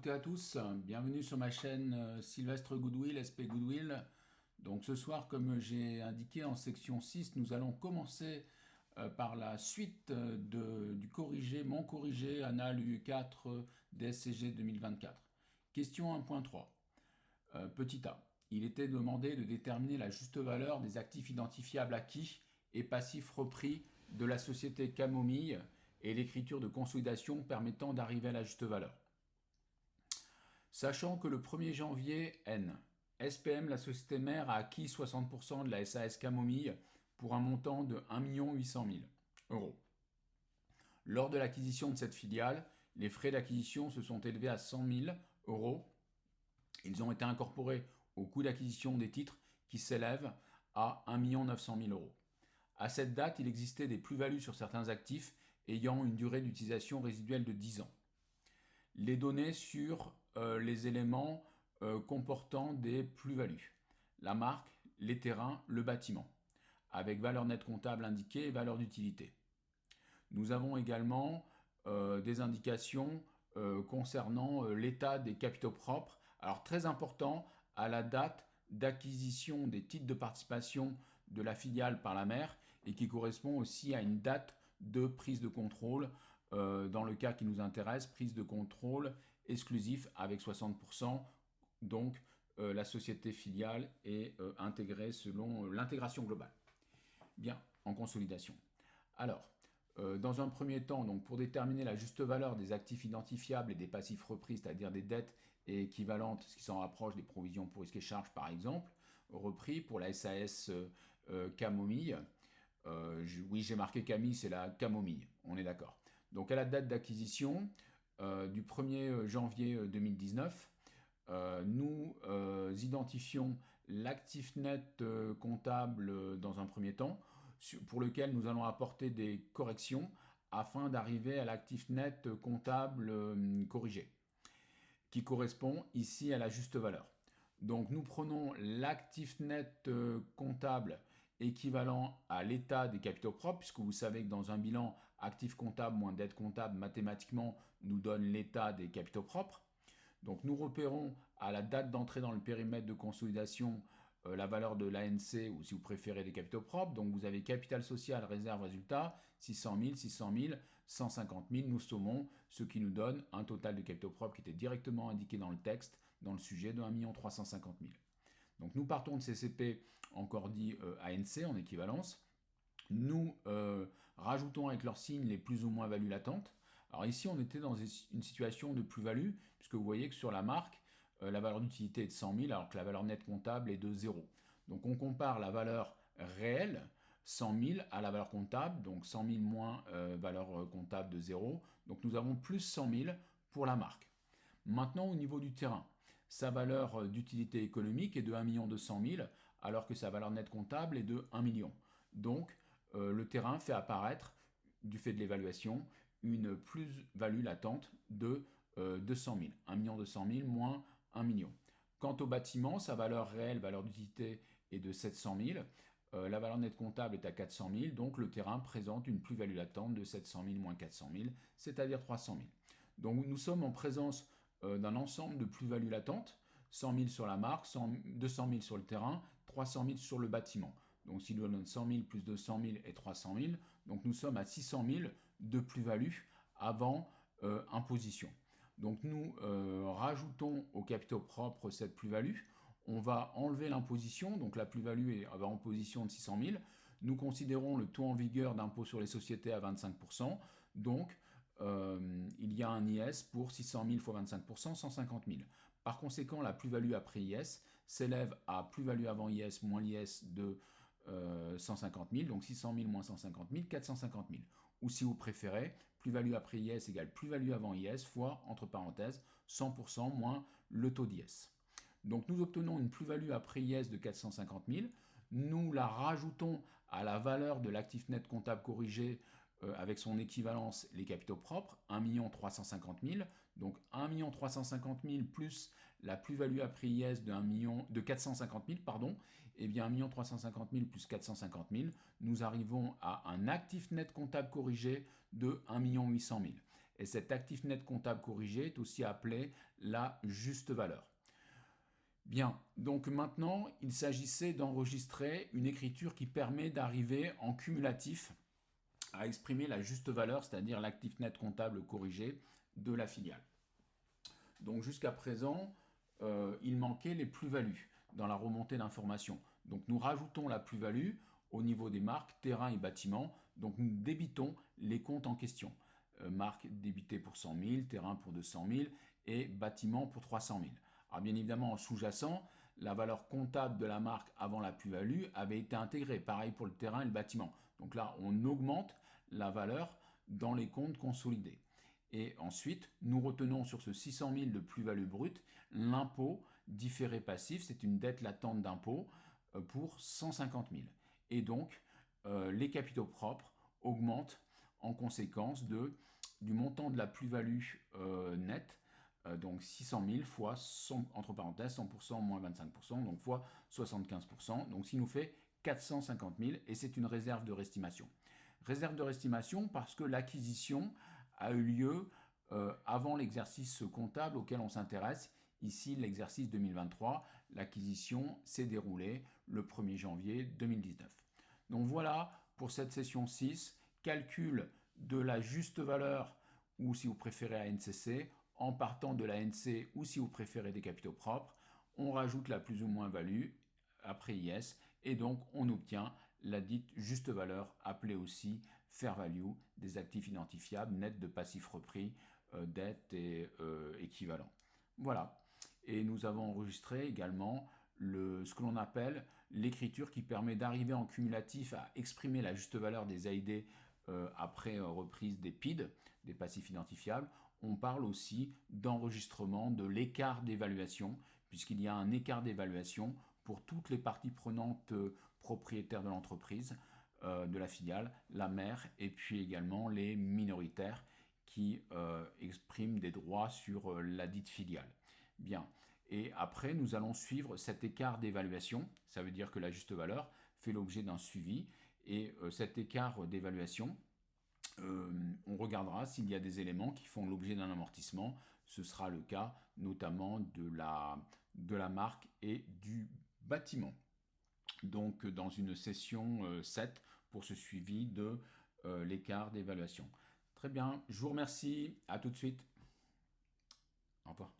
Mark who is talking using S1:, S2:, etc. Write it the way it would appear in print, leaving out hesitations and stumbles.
S1: Bonjour à tous, bienvenue sur ma chaîne Sylvestre Goodwill, SP Goodwill. Donc ce soir, comme j'ai indiqué en section 6, nous allons commencer par la suite du corrigé, mon corrigé anal U4 DSCG 2024. Question 1.3. Petit a, il était demandé de déterminer la juste valeur des actifs identifiables acquis et passifs repris de la société Camomille et l'écriture de consolidation permettant d'arriver à la juste valeur. Sachant que le 1er janvier N, SPM, la société mère, a acquis 60% de la SAS Camomille pour un montant de 1 800 000 euros. Lors de l'acquisition de cette filiale, les frais d'acquisition se sont élevés à 100 000 euros. Ils ont été incorporés au coût d'acquisition des titres qui s'élèvent à 1 900 000 euros. À cette date, il existait des plus-values sur certains actifs ayant une durée d'utilisation résiduelle de 10 ans. Les données sur les éléments comportant des plus-values. La marque, les terrains, le bâtiment, avec valeur nette comptable indiquée et valeur d'utilité. Nous avons également des indications concernant l'état des capitaux propres. Alors très important, à la date d'acquisition des titres de participation de la filiale par la mère et qui correspond aussi à une date de prise de contrôle. Dans le cas qui nous intéresse, prise de contrôle exclusif avec 60%. Donc la société filiale est intégrée selon l'intégration globale. Bien, en consolidation. Alors, dans un premier temps, donc pour déterminer la juste valeur des actifs identifiables et des passifs repris, c'est-à-dire des dettes équivalentes, ce qui s'en rapproche des provisions pour risques et charges par exemple, repris pour la SAS Camomille. Oui, j'ai marqué Camille, c'est la Camomille, on est d'accord. Donc à la date d'acquisition du 1er janvier 2019, nous identifions l'actif net comptable dans un premier temps, pour lequel nous allons apporter des corrections afin d'arriver à l'actif net comptable corrigé, qui correspond ici à la juste valeur. Donc nous prenons l'actif net comptable équivalent à l'état des capitaux propres, puisque vous savez que dans un bilan, actif comptable moins dette comptable, mathématiquement, nous donne l'état des capitaux propres. Donc nous repérons à la date d'entrée dans le périmètre de consolidation la valeur de l'ANC ou si vous préférez les capitaux propres. Donc vous avez capital social, réserve, résultat, 600 000, 600 000, 150 000. Nous sommons, ce qui nous donne un total de capitaux propres qui était directement indiqué dans le texte, dans le sujet de 1 350 000. Donc nous partons de CCP, encore dit ANC en équivalence. Nous rajoutons avec leur signe les plus ou moins values latentes. Alors ici, on était dans une situation de plus-value, puisque vous voyez que sur la marque, la valeur d'utilité est de 100 000, alors que la valeur nette comptable est de 0. Donc on compare la valeur réelle, 100 000, à la valeur comptable, donc 100 000 moins valeur comptable de 0. Donc nous avons plus 100 000 pour la marque. Maintenant, au niveau du terrain, sa valeur d'utilité économique est de 1 200 000, alors que sa valeur nette comptable est de 1 million. Donc, le terrain fait apparaître, du fait de l'évaluation, une plus-value latente de 200 000. 1 200 000 moins 1 million. Quant au bâtiment, sa valeur réelle, valeur d'utilité, est de 700 000. La valeur nette comptable est à 400 000, donc le terrain présente une plus-value latente de 700 000 moins 400 000, c'est-à-dire 300 000. Donc nous sommes en présence d'un ensemble de plus-values latentes, 100 000 sur la marque, 200 000 sur le terrain, 300 000 sur le bâtiment. Donc s'il nous donne 100 000 plus 200 000 et 300 000, donc nous sommes à 600 000 de plus-value avant imposition. Donc nous rajoutons au capitaux propres cette plus-value. On va enlever l'imposition, donc la plus-value est en position de 600 000. Nous considérons le taux en vigueur d'impôt sur les sociétés à 25%. Donc il y a un IS pour 600 000 fois 25%, 150 000. Par conséquent, la plus-value après IS s'élève à plus-value avant IS moins l'IS de 150 000, donc 600 000 moins 150 000, 450 000. Ou si vous préférez, plus-value après IS égale plus-value avant IS fois, entre parenthèses, 100% moins le taux d'IS. Donc nous obtenons une plus-value après IS de 450 000. Nous la rajoutons à la valeur de l'actif net comptable corrigé avec son équivalence, les capitaux propres, 1 350 000. Donc 1 350 000 plus la plus-value après IS de 450 000, pardon, et bien 1 350 000 plus 450 000, nous arrivons à un actif net comptable corrigé de 1 800 000. Et cet actif net comptable corrigé est aussi appelé la juste valeur. Bien, donc maintenant, il s'agissait d'enregistrer une écriture qui permet d'arriver en cumulatif à exprimer la juste valeur, c'est-à-dire l'actif net comptable corrigé de la filiale. Donc jusqu'à présent, il manquait les plus-values dans la remontée d'informations. Donc nous rajoutons la plus-value au niveau des marques, terrain et bâtiment. Donc nous débitons les comptes en question. Marque débitée pour 100 000, terrain pour 200 000 et bâtiment pour 300 000. Alors bien évidemment, en sous-jacent, la valeur comptable de la marque avant la plus-value avait été intégrée. Pareil pour le terrain et le bâtiment. Donc là, on augmente la valeur dans les comptes consolidés. Et ensuite, nous retenons sur ce 600 000 de plus-value brute l'impôt différé passif, c'est une dette latente d'impôt pour 150 000. Et donc, les capitaux propres augmentent en conséquence du montant de la plus-value nette, donc 600 000 fois, entre parenthèses, 100% moins 25%, donc fois 75%, donc ce qui nous fait 450 000, et c'est une réserve de restimation. Réserve de restimation parce que l'acquisition a eu lieu avant l'exercice comptable auquel on s'intéresse. Ici, l'exercice 2023, l'acquisition s'est déroulée le 1er janvier 2019. Donc voilà pour cette session 6, calcul de la juste valeur ou si vous préférez ANCC, en partant de l'ANC ou si vous préférez des capitaux propres, on rajoute la plus ou moins value après IS et donc on obtient la dite juste valeur, appelée aussi fair value des actifs identifiables net de passifs repris, dettes et équivalents. Voilà. Et nous avons enregistré également ce que l'on appelle l'écriture qui permet d'arriver en cumulatif à exprimer la juste valeur des AID après reprise des PID, des passifs identifiables. On parle aussi d'enregistrement de l'écart d'évaluation, puisqu'il y a un écart d'évaluation pour toutes les parties prenantes propriétaires de l'entreprise, de la filiale, la mère et puis également les minoritaires qui expriment des droits sur la dite filiale. Bien. Et après, nous allons suivre cet écart d'évaluation. Ça veut dire que la juste valeur fait l'objet d'un suivi. Et cet écart d'évaluation, on regardera s'il y a des éléments qui font l'objet d'un amortissement. Ce sera le cas notamment de la marque et du bâtiment. Donc dans une session 7 pour ce suivi de l'écart d'évaluation. Très bien, je vous remercie, à tout de suite. Au revoir.